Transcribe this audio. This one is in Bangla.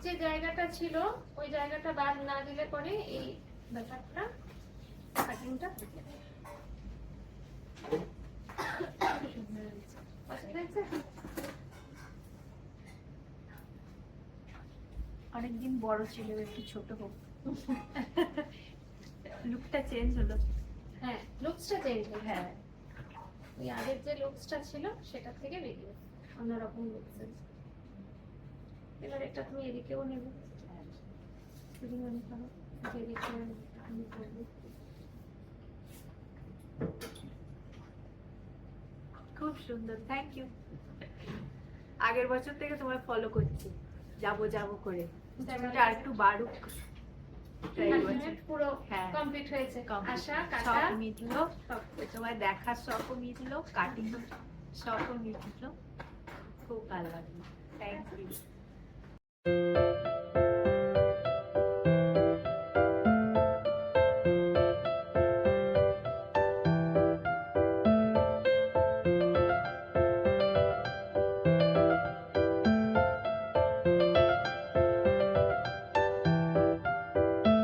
যে জায়গাটা ছিল ওই জায়গাটা বাদ না দিলে পরে এই ব্যাপারটা কাটিংটা অনেকদিন বড় ছিল, একটু ছোট হোক, লুকটা চেঞ্জ হলো। হ্যাঁ, লুকসটা চেঞ্জ হলো। হ্যাঁ, ওই আগের যে লুকসটা ছিল সেটা থেকে বেরিয়ে অন্যরকম লুকস। এবার এটা তুমি এদিকেও নেবে, যদি মনে করো এদিকে আমি করবো। খুব সুন্দর, থ্যাংক ইউ। আগের বছর থেকে তোমায় ফলো করছি, যাবো যাবো করে। চুলটা আর একটু বাড়ুক। পুরো হ্যাঁ, কমপ্লিট হয়েছে, আশা কাটা সব মিটলো, তোমায় দেখার শখও মিটলো, কাটিং শখও মিটলো। খুব ভালো লাগলো, থ্যাংক ইউ।